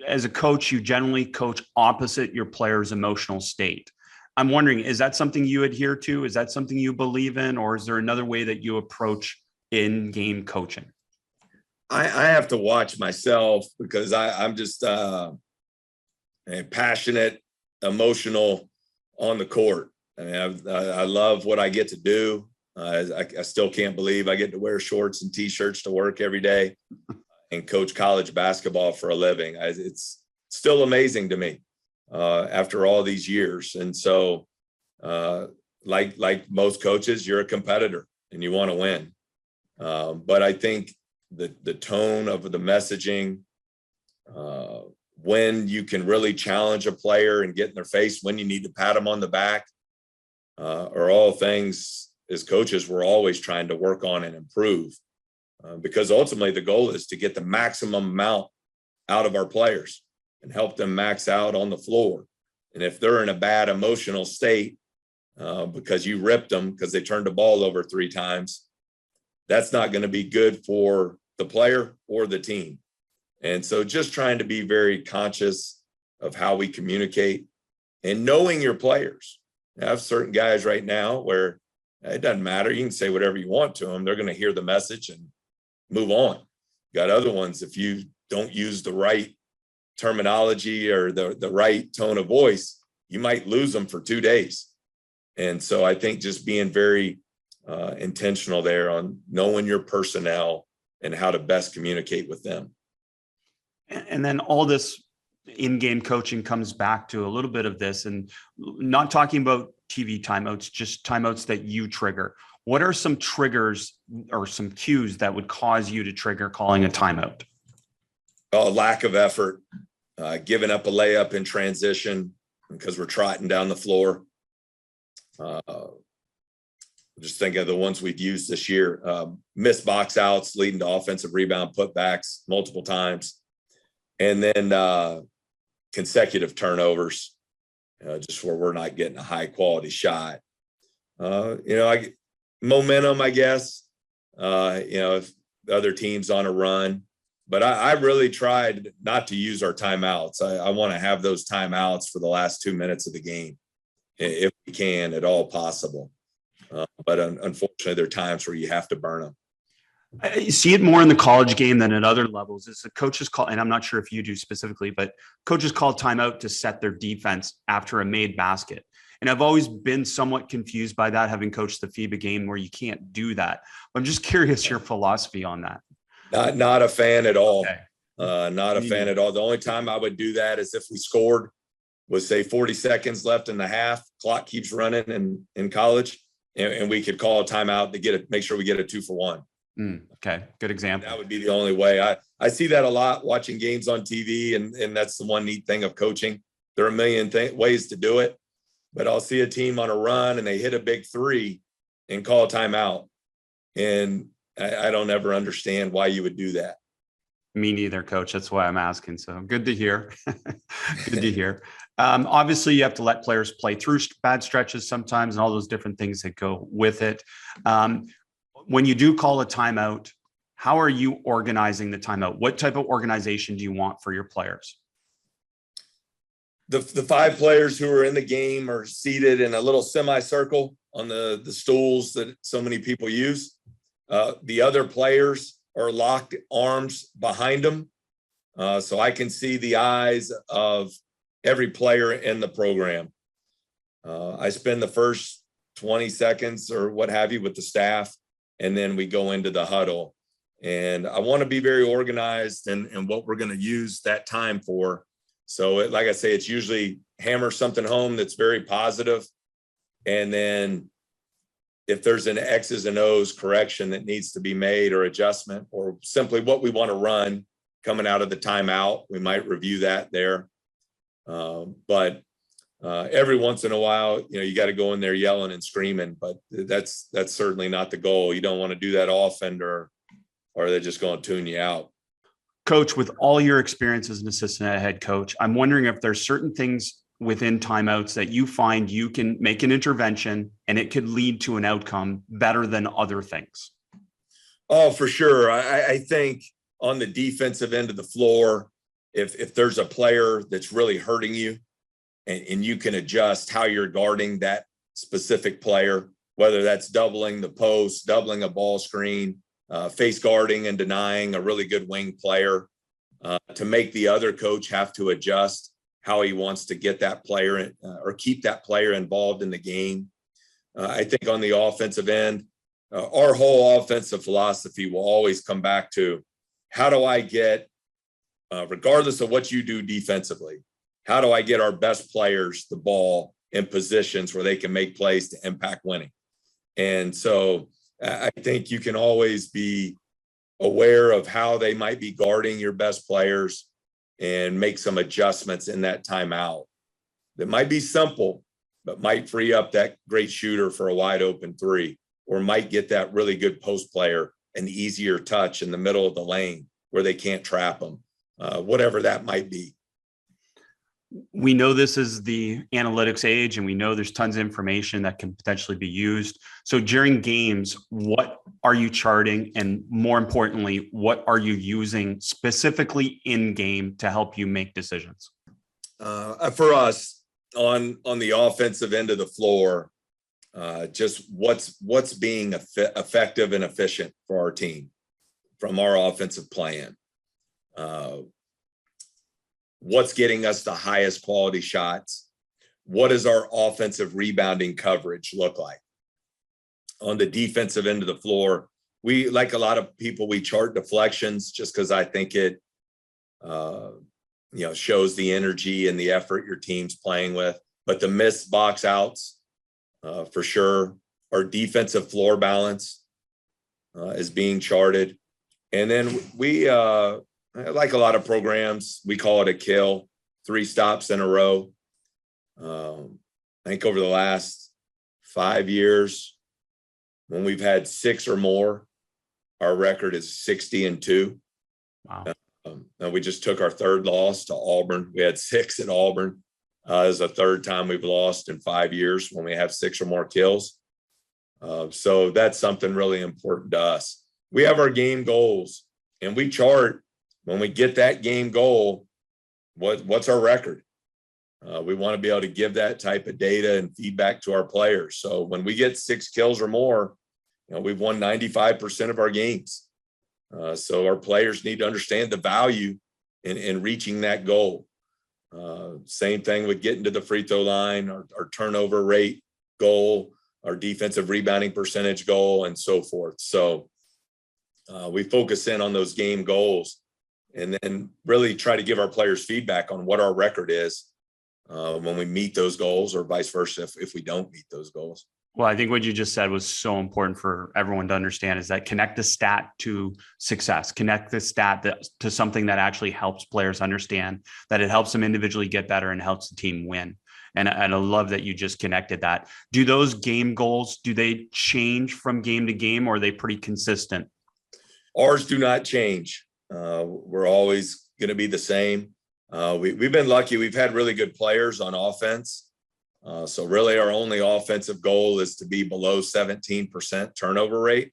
as a coach, you generally coach opposite your player's emotional state. I'm wondering, is that something you adhere to? Is that something you believe in? Or is there another way that you approach in-game coaching? I have to watch myself, because I'm just passionate, emotional on the court. I mean, I love what I get to do. I still can't believe I get to wear shorts and T-shirts to work every day and coach college basketball for a living. It's still amazing to me after all these years. And so like most coaches, you're a competitor and you want to win. But I think the tone of the messaging, when you can really challenge a player and get in their face, when you need to pat them on the back, are all things as coaches we're always trying to work on and improve, because ultimately the goal is to get the maximum amount out of our players and help them max out on the floor. And if they're in a bad emotional state because you ripped them because they turned the ball over 3 times, that's not going to be good for the player or the team. And so just trying to be very conscious of how we communicate and knowing your players. I have certain guys right now where it doesn't matter. You can say whatever you want to them. They're going to hear the message and move on. Got other ones, if you don't use the right terminology or the right tone of voice, you might lose them for 2 days. And so I think just being very intentional there on knowing your personnel and how to best communicate with them. And then all this in-game coaching comes back to a little bit of this, and not talking about TV timeouts, just timeouts that you trigger. What are some triggers or some cues that would cause you to trigger calling a timeout? A lack of effort, giving up a layup in transition because we're trotting down the floor. Just think of the ones we've used this year. Missed box outs leading to offensive rebound putbacks multiple times. And then consecutive turnovers, just where we're not getting a high quality shot. Momentum, I guess, if the other team's on a run. But I really tried not to use our timeouts. I want to have those timeouts for the last 2 minutes of the game, if we can at all possible. But unfortunately, there are times where you have to burn them. I see it more in the college game than at other levels. Is the coaches call, and I'm not sure if you do specifically, but coaches call timeout to set their defense after a made basket. And I've always been somewhat confused by that, having coached the FIBA game where you can't do that. I'm just curious your philosophy on that. Not a fan at all. Okay. Not a fan at all. The only time I would do that is if we scored was, say, 40 seconds left in the half. Clock keeps running in college, and we could call a timeout to make sure we get a 2-for-1. Okay, good example. That would be the only way. I see that a lot watching games on TV, and that's the one neat thing of coaching. There are a million ways to do it, but I'll see a team on a run and they hit a big 3 and call a timeout, and I don't ever understand why you would do that. Me neither, Coach. That's why I'm asking. So good to hear. Good to hear. Obviously, you have to let players play through bad stretches sometimes and all those different things that go with it. When you do call a timeout, how are you organizing the timeout? What type of organization do you want for your players? The 5 players who are in the game are seated in a little semicircle on the stools that so many people use. The other players are locked arms behind them. So I can see the eyes of every player in the program. I spend the first 20 seconds or what have you with the staff, and then we go into the huddle. And I want to be very organized in what we're going to use that time for. So like I say, it's usually hammer something home that's very positive. And then if there's an X's and O's correction that needs to be made or adjustment, or simply what we want to run coming out of the timeout, we might review that there. But every once in a while, you got to go in there yelling and screaming, but that's certainly not the goal. You don't want to do that often, or they're just going to tune you out. Coach, with all your experience as an assistant head coach, I'm wondering if there's certain things within timeouts that you find you can make an intervention and it could lead to an outcome better than other things. Oh, for sure. I think on the defensive end of the floor, if there's a player that's really hurting you, and you can adjust how you're guarding that specific player, whether that's doubling the post, doubling a ball screen, face guarding and denying a really good wing player, to make the other coach have to adjust how he wants to get that player or keep that player involved in the game. I think on the offensive end, our whole offensive philosophy will always come back to how do I get, regardless of what you do defensively, how do I get our best players the ball in positions where they can make plays to impact winning? And so I think you can always be aware of how they might be guarding your best players and make some adjustments in that timeout. That might be simple, but might free up that great shooter for a wide open three, or might get that really good post player an easier touch in the middle of the lane where they can't trap them, whatever that might be. We know this is the analytics age, and we know there's tons of information that can potentially be used. So during games, what are you charting? And more importantly, what are you using specifically in game to help you make decisions? For us on the offensive end of the floor, just what's being effective and efficient for our team from our offensive plan. What's getting us the highest quality shots? What does our offensive rebounding coverage look like? On the defensive end of the floor, we, like a lot of people, we chart deflections just because I think it shows the energy and the effort your team's playing with. But the missed box outs, for sure. Our defensive floor balance is being charted. And then we, like a lot of programs, we call it a kill, 3 stops in a row. I think over the last 5 years, when we've had 6 or more, our record is 60-2. Wow. And we just took our 3rd loss to Auburn. We had 6 at Auburn. This is the 3rd time we've lost in 5 years when we have 6 or more kills. So that's something really important to us. We have our game goals, and we chart when we get that game goal, what's our record? We want to be able to give that type of data and feedback to our players. So when we get 6 kills or more, we've won 95% of our games. So our players need to understand the value in reaching that goal. Same thing with getting to the free throw line, our turnover rate goal, our defensive rebounding percentage goal, and so forth. So we focus in on those game goals and then really try to give our players feedback on what our record is when we meet those goals, or vice versa if we don't meet those goals. Well, I think what you just said was so important for everyone to understand, is that connect the stat to success, connect the stat to something that actually helps players understand that it helps them individually get better and helps the team win. And I love that you just connected that. Do those game goals, do they change from game to game, or are they pretty consistent? Ours do not change. We're always going to be the same. We've been lucky. We've had really good players on offense. So really our only offensive goal is to be below 17% turnover rate.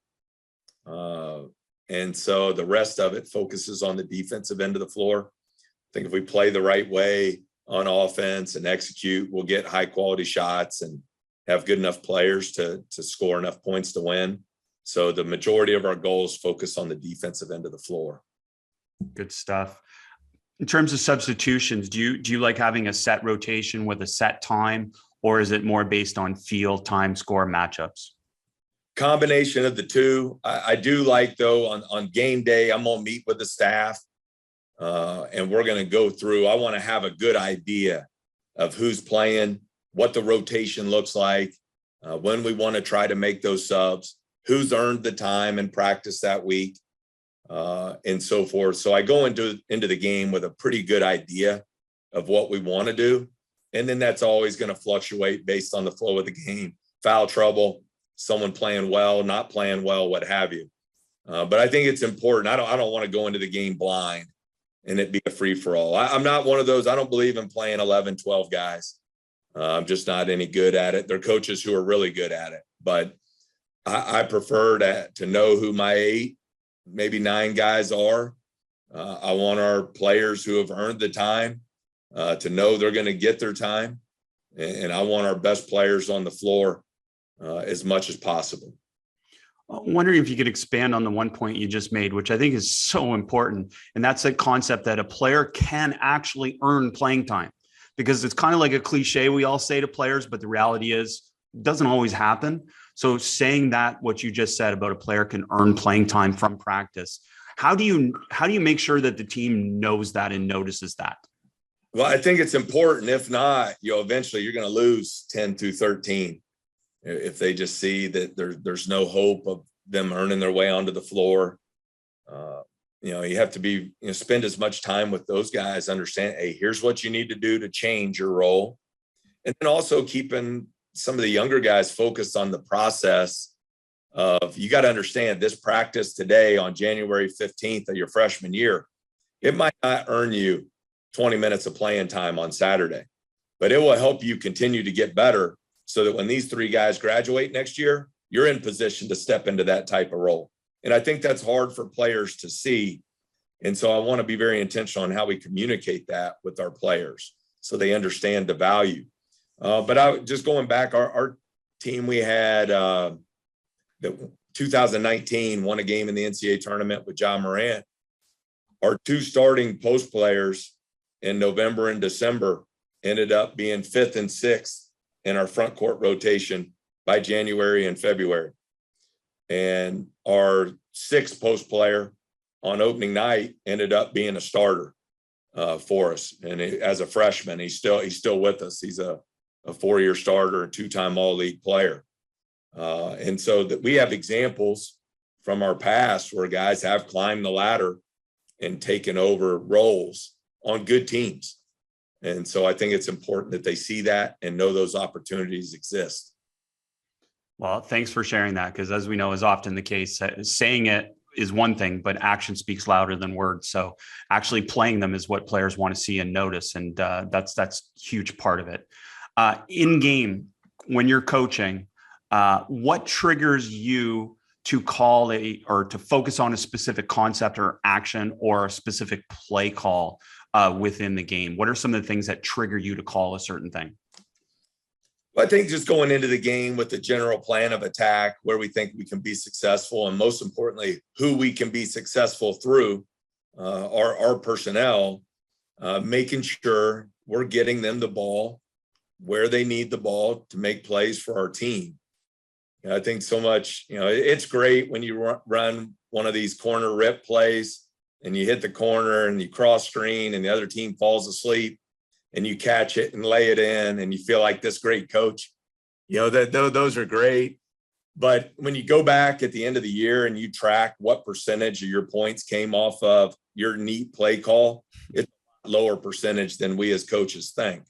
And so the rest of it focuses on the defensive end of the floor. I think if we play the right way on offense and execute, we'll get high quality shots and have good enough players to score enough points to win. So the majority of our goals focus on the defensive end of the floor. Good stuff. In terms of substitutions, do you like having a set rotation with a set time, or is it more based on field, time, score, matchups? Combination of the two. I do like, though, on game day, I'm going to meet with the staff and we're going to go through. I want to have a good idea of who's playing, what the rotation looks like, when we want to try to make those subs, who's earned the time in practice that week, and so forth. So I go into the game with a pretty good idea of what we want to do. And then that's always going to fluctuate based on the flow of the game, foul trouble, someone playing well, not playing well, what have you. But I think it's important. I don't want to go into the game blind and it be a free for all. I'm not one of those. I don't believe in playing 11, 12 guys. I'm just not any good at it. There are coaches who are really good at it, but I prefer to know who my 8, maybe 9 guys are. I want our players who have earned the time to know they're going to get their time. And I want our best players on the floor as much as possible. I'm wondering if you could expand on the one point you just made, which I think is so important. And that's the concept that a player can actually earn playing time, because it's kind of like a cliche we all say to players, but the reality is it doesn't always happen. So saying that, what you just said about a player can earn playing time from practice, how do you make sure that the team knows that and notices that? Well, I think it's important. If not, eventually you're going to lose 10-13 if they just see that there's no hope of them earning their way onto the floor. You have to be, spend as much time with those guys, understand, hey, here's what you need to do to change your role. And then also keeping some of the younger guys focused on the process of, you got to understand, this practice today on January 15th of your freshman year, it might not earn you 20 minutes of playing time on Saturday, but it will help you continue to get better so that when these three guys graduate next year, you're in position to step into that type of role. And I think that's hard for players to see. And so I want to be very intentional on how we communicate that with our players so they understand the value. But just going back, our team, we had the 2019 won a game in the NCAA tournament with John Morant. Our two starting post players in November and December ended up being 5th and 6th in our front court rotation by January and February. And our 6th post player on opening night ended up being a starter for us. And as a freshman, he's still with us. He's a 4-year starter, a 2-time all-league player. And so that we have examples from our past where guys have climbed the ladder and taken over roles on good teams. And so I think it's important that they see that and know those opportunities exist. Well, thanks for sharing that, because as we know is often the case, saying it is one thing, but action speaks louder than words. So actually playing them is what players want to see and notice. And that's a huge part of it. In game, when you're coaching, what triggers you to call or to focus on a specific concept or action or a specific play call within the game? What are some of the things that trigger you to call a certain thing? Well, I think just going into the game with the general plan of attack, where we think we can be successful, and most importantly, who we can be successful through our personnel, making sure we're getting them the ball where they need the ball to make plays for our team. I think so much, it's great when you run one of these corner rip plays and you hit the corner and you cross screen and the other team falls asleep and you catch it and lay it in and you feel like this great coach. Those are great. But when you go back at the end of the year and you track what percentage of your points came off of your neat play call, it's a lower percentage than we as coaches think.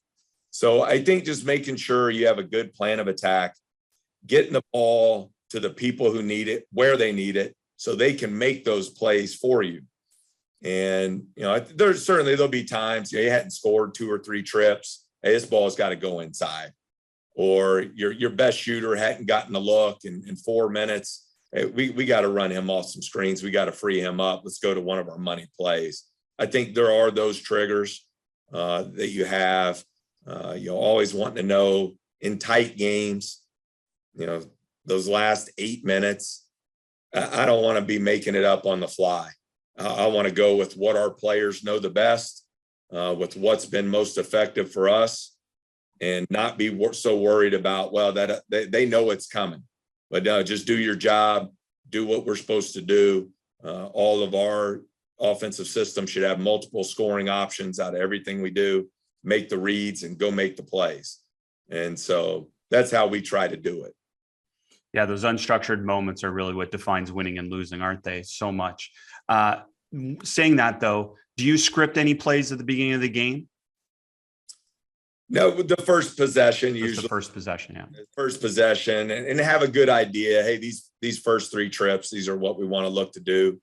So I think just making sure you have a good plan of attack, getting the ball to the people who need it, where they need it, so they can make those plays for you. And, there'll be times you hadn't scored 2 or 3 trips. Hey, this ball's got to go inside. Or your best shooter hadn't gotten a look in 4 minutes. Hey, we got to run him off some screens. We got to free him up. Let's go to one of our money plays. I think there are those triggers that you have. You're always wanting to know in tight games, those last 8 minutes, I don't want to be making it up on the fly. I want to go with what our players know the best, with what's been most effective for us, and not be so worried about, that they know it's coming. But just do your job, do what we're supposed to do. All of our offensive system should have multiple scoring options out of everything we do, make the reads and go make the plays. And so that's how we try to do it. Yeah, those unstructured moments are really what defines winning and losing, aren't they? So much. Saying that, though, do you script any plays at the beginning of the game? No, the first possession, Just usually. the first possession, yeah. First possession, and have a good idea. Hey, these first 3 trips, these are what we want to look to do.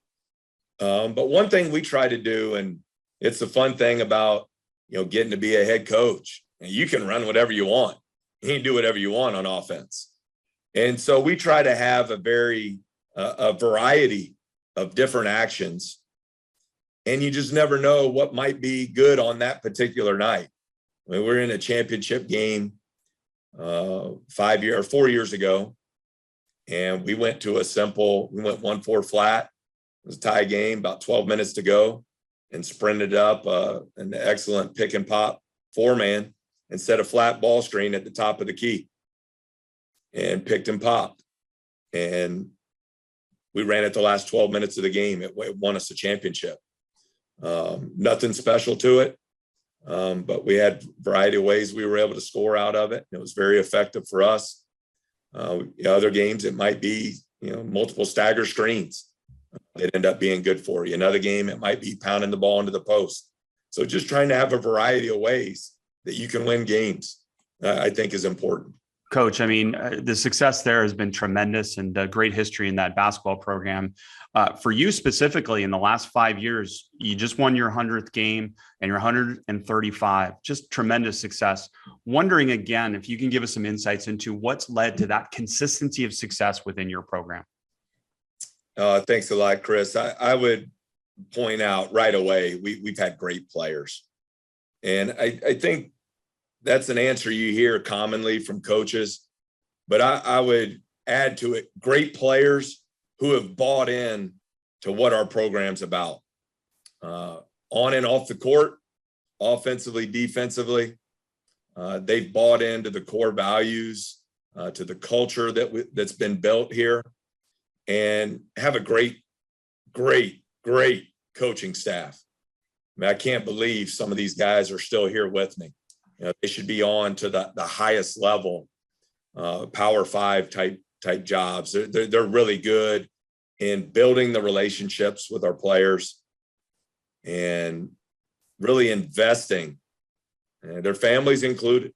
But one thing we try to do, and it's the fun thing about getting to be a head coach, and you can run whatever you want. You can do whatever you want on offense. And so we try to have a variety of different actions, and you just never know what might be good on that particular night. I mean, we're in a championship game 4 years ago, and we went 1-4 flat. It was a tie game, about 12 minutes to go, and sprinted up an excellent pick and pop 4-man and set a flat ball screen at the top of the key and picked and popped. And we ran it the last 12 minutes of the game. It won us a championship. Nothing special to it, but we had a variety of ways we were able to score out of it. And it was very effective for us. Other games, it might be multiple stagger screens that end up being good for you. Another game, it might be pounding the ball into the post. So just trying to have a variety of ways that you can win games. I think is important. Coach, I mean, the success there has been tremendous and great history in that basketball program. For you specifically, in the last 5 years, you just won your 100th game and your 135, just tremendous success. Wondering again, if you can give us some insights into what's led to that consistency of success within your program. Thanks a lot, Chris. I would point out right away, we've had great players. And I think that's an answer you hear commonly from coaches, but I would add to it great players who have bought in to what our program's about, on and off the court, offensively, defensively. They've bought into the core values, to the culture that's been built here, and have a great coaching staff. I mean, I can't believe some of these guys are still here with me. They should be on to the highest level, Power 5 type jobs. They're really good in building the relationships with our players and really investing, their families included,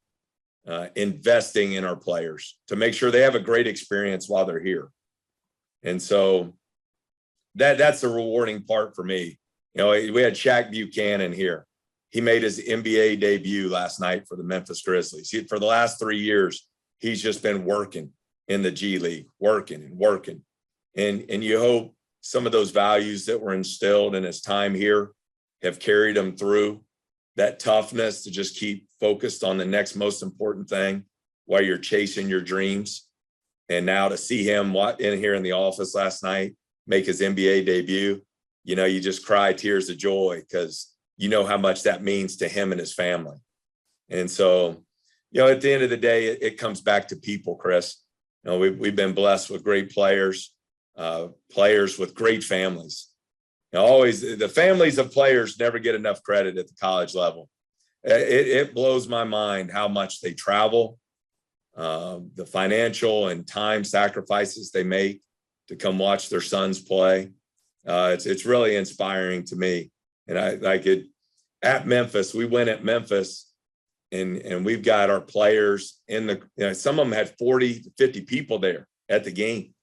investing in our players to make sure they have a great experience while they're here. And so that's the rewarding part for me. We had Shaq Buchanan here. He made his NBA debut last night for the Memphis Grizzlies. For the last 3 years, he's just been working in the G League, working. And you hope some of those values that were instilled in his time here have carried him through that toughness to just keep focused on the next most important thing while you're chasing your dreams. And now to see him in here in the office last night, make his NBA debut, you just cry tears of joy because you know how much that means to him and his family. And so, at the end of the day, it comes back to people, Chris. We've been blessed with great players, players with great families. Always the families of players never get enough credit at the college level. It blows my mind how much they travel, the financial and time sacrifices they make to come watch their sons play. It's really inspiring to me. And at Memphis, we went at Memphis and we've got our players some of them had 40 to 50 people there at the game,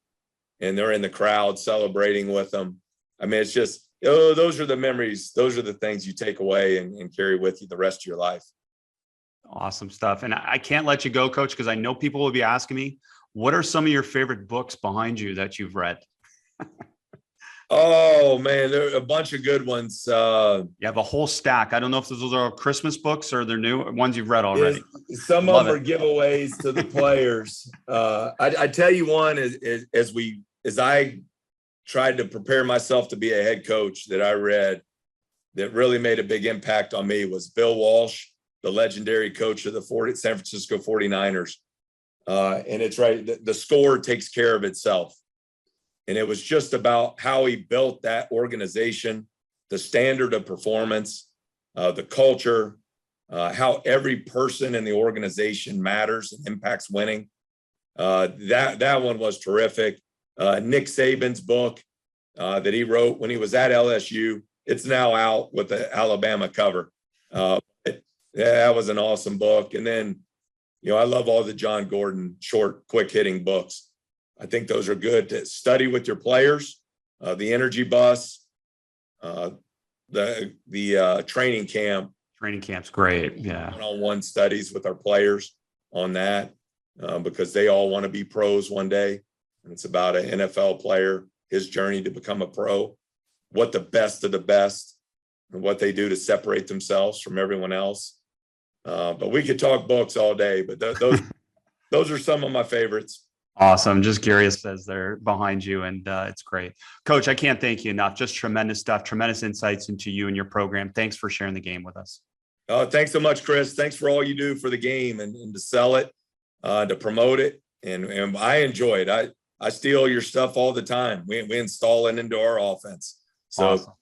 and they're in the crowd celebrating with them. I mean, it's just, those are the memories. Those are the things you take away and carry with you the rest of your life. Awesome stuff. And I can't let you go, Coach, because I know people will be asking me, what are some of your favorite books behind you that you've read? Oh man, there are a bunch of good ones. You have a whole stack. I don't know if those are Christmas books or they're new ones you've read already. Some of them are giveaways to the players. I tell you one, as I tried to prepare myself to be a head coach, that I read that really made a big impact on me was Bill Walsh, the legendary coach of the San Francisco 49ers. And it's right. The score takes care of itself. And it was just about how he built that organization, the standard of performance, the culture, how every person in the organization matters and impacts winning. That one was terrific. Nick Saban's book that he wrote when he was at LSU. It's now out with the Alabama cover. That was an awesome book. And then, I love all the John Gordon short, quick hitting books. I think those are good to study with your players. The Energy Bus, the training camp. Training camp's great. Yeah. One-on-one studies with our players on that because they all want to be pros one day. And it's about an NFL player, his journey to become a pro, what the best of the best and what they do to separate themselves from everyone else. But we could talk books all day, but those are some of my favorites. Awesome. Just curious as they're behind you, and it's great. Coach, I can't thank you enough. Just tremendous stuff, tremendous insights into you and your program. Thanks for sharing the game with us. Thanks so much, Chris. Thanks for all you do for the game and to sell it, to promote it. And I enjoy it. I steal your stuff all the time. We install it into our offense. So awesome.